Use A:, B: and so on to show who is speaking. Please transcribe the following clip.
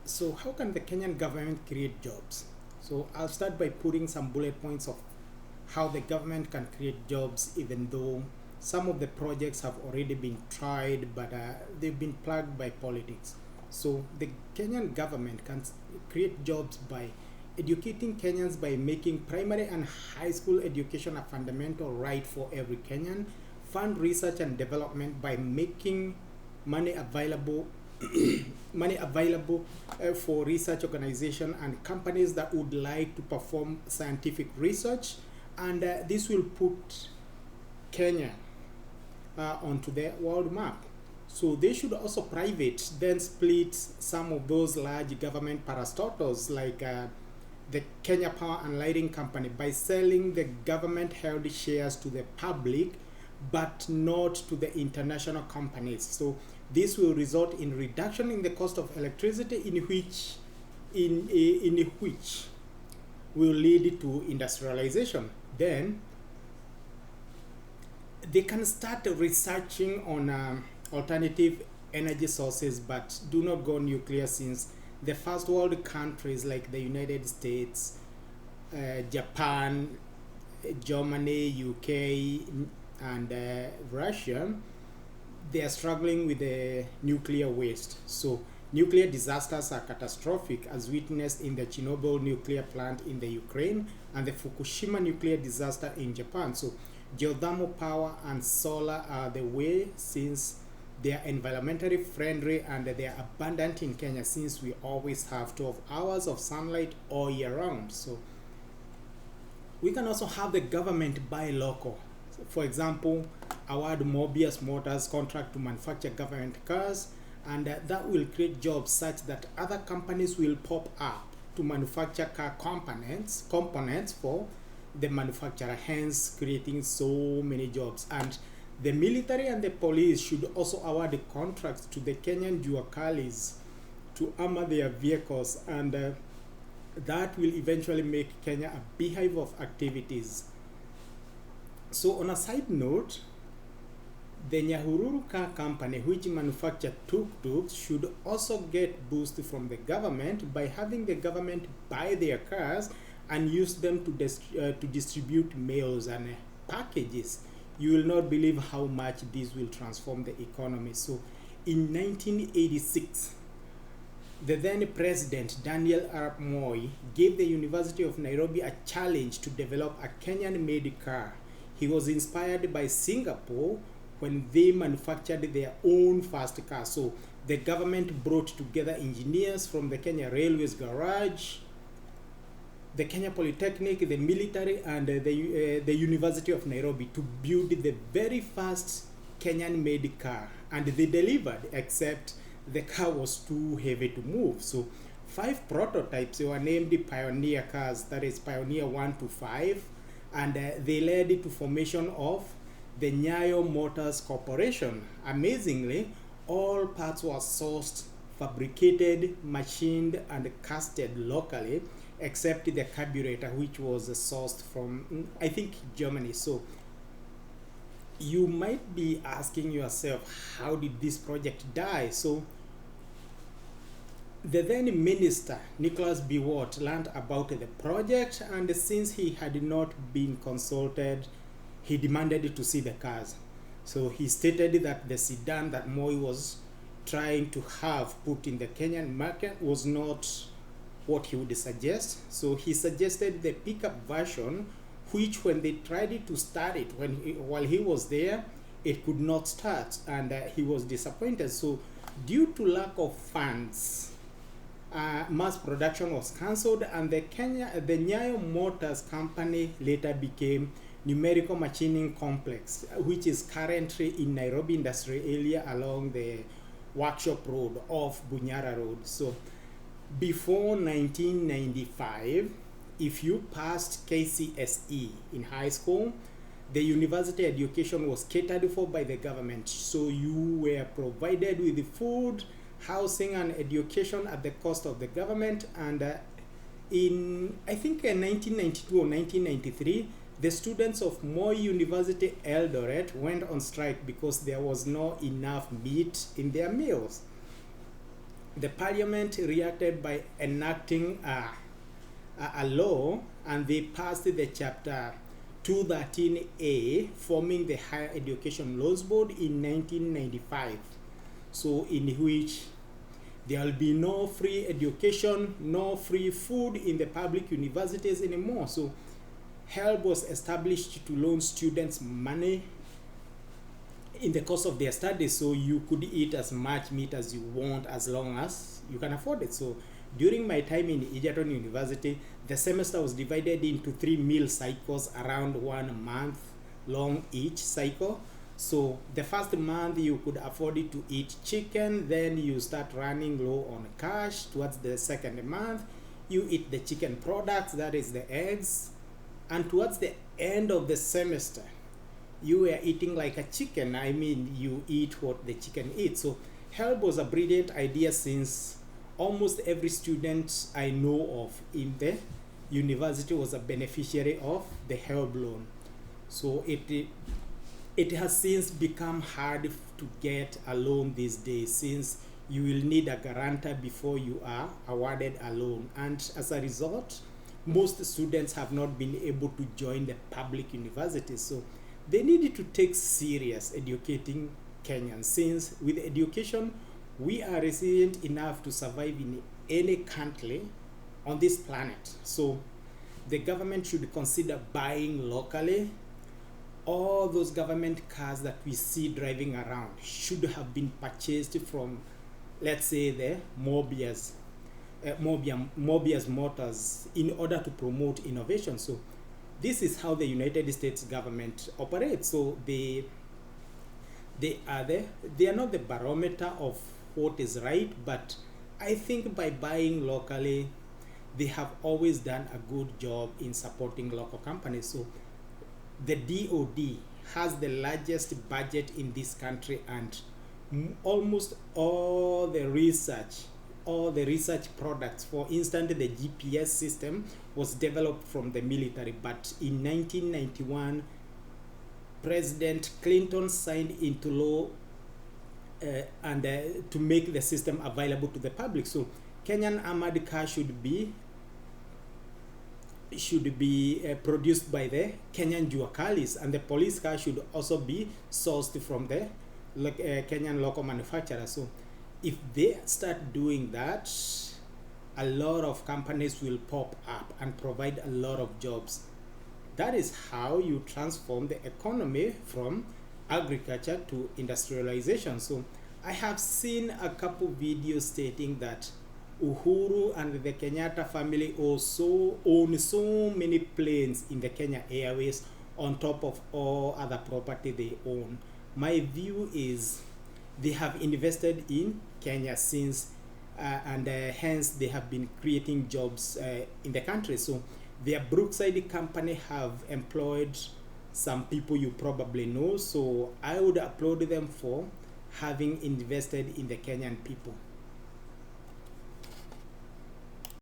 A: So how can the Kenyan government create jobs? So I'll start by putting some bullet points of how the government can create jobs, even though some of the projects have already been tried, but they've been plagued by politics. So the Kenyan government can create jobs by educating Kenyans by making primary and high school education a fundamental right for every Kenyan, fund research and development by making money available for research organization and companies that would like to perform scientific research, and this will put Kenya onto the world map. So they should also private, then split some of those large government parastatals like the Kenya Power and Lighting Company by selling the government-held shares to the public, but not to the international companies. So this will result in reduction in the cost of electricity, in which will lead to industrialization. Then they can start researching on alternative energy sources, but do not go nuclear, since the first world countries like the United States, Japan, Germany, UK, and Russia, they are struggling with the nuclear waste. So nuclear disasters are catastrophic, as witnessed in the Chernobyl nuclear plant in the Ukraine and the Fukushima nuclear disaster in Japan. So geothermal power and solar are the way, since they are environmentally friendly and they are abundant in Kenya, since we always have 12 hours of sunlight all year round. So we can also have the government buy local. For example, award Mobius Motors contract to manufacture government cars, and that will create jobs such that other companies will pop up to manufacture car components for the manufacturer, hence creating so many jobs. And the military and the police should also award the contracts to the Kenyan Juakalis to armor their vehicles, and that will eventually make Kenya a beehive of activities. So on a side note, the Nyahururu Car Company, which manufacture tuk-tuks, should also get boost from the government by having the government buy their cars and use them to distribute mails and packages. You will not believe how much this will transform the economy. So in 1986, the then president, Daniel Arap Moi, gave the University of Nairobi a challenge to develop a Kenyan-made car. He was inspired by Singapore when they manufactured their own first car. So the government brought together engineers from the Kenya Railways Garage, the Kenya Polytechnic, the military, and the University of Nairobi to build the very first Kenyan-made car. And they delivered, except the car was too heavy to move. So 5 prototypes were named Pioneer cars, that is Pioneer 1 to 5, and they led to formation of the Nyayo Motors Corporation. Amazingly, all parts were sourced, fabricated, machined, and casted locally, except the carburetor, which was sourced from, I think, Germany. So you might be asking yourself, how did this project die? So the then minister, Nicholas B. Watt, learned about the project, and since he had not been consulted, he demanded to see the cars. So he stated that the sedan that Moi was trying to have put in the Kenyan market was not what he would suggest. So he suggested the pickup version, which when they tried to start it while he was there, it could not start, and he was disappointed. So due to lack of funds, mass production was cancelled, and the Nyayo Motors Company later became Numerical Machining Complex, which is currently in Nairobi Industrial Area along the Workshop Road off Bunyara Road. So before 1995, if you passed KCSE in high school, the university education was catered for by the government. So you were provided with food, housing, and education at the cost of the government. And in, I think, 1992 or 1993, the students of Moi University Eldoret went on strike because there was not enough meat in their meals. The parliament reacted by enacting a law, and they passed the chapter 213A, forming the Higher Education Laws Board in 1995. So in which there will be no free education, no free food in the public universities anymore. So HELB was established to loan students money in the course of their studies, so you could eat as much meat as you want as long as you can afford it. So during my time in Egerton University, the semester was divided into 3 meal cycles, around 1 month long each cycle. So the first month you could afford it to eat chicken, then you start running low on cash. Towards the second month, you eat the chicken products, that is the eggs, and towards the end of the semester, you were eating like a chicken. I mean, you eat what the chicken eats. So HELB was a brilliant idea, since almost every student I know of in the university was a beneficiary of the HELB loan. So it has since become hard to get a loan these days, since you will need a guarantor before you are awarded a loan. And as a result, most students have not been able to join the public universities. So they needed to take serious educating Kenyans, since with education, we are resilient enough to survive in any country on this planet. So the government should consider buying locally. All those government cars that we see driving around should have been purchased from, let's say, the Mobius Motors, in order to promote innovation. So this is how the United States government operates. So they are not the barometer of what is right, but I think by buying locally, they have always done a good job in supporting local companies. So the DOD has the largest budget in this country, and almost all the research products, for instance, the GPS system was developed from the military. But in 1991, President Clinton signed into law to make the system available to the public. So Kenyan armored car should be produced by the Kenyan Juakalis, and the police car should also be sourced from the Kenyan local manufacturer. So if they start doing that, a lot of companies will pop up and provide a lot of jobs. That is how you transform the economy from agriculture to industrialization. So I have seen a couple videos stating that Uhuru and the Kenyatta family also own so many planes in the Kenya Airways on top of all other property they own. My view is they have invested in Kenya since and hence they have been creating jobs in the country. So their Brookside company have employed some people you probably know. So I would applaud them for having invested in the Kenyan people.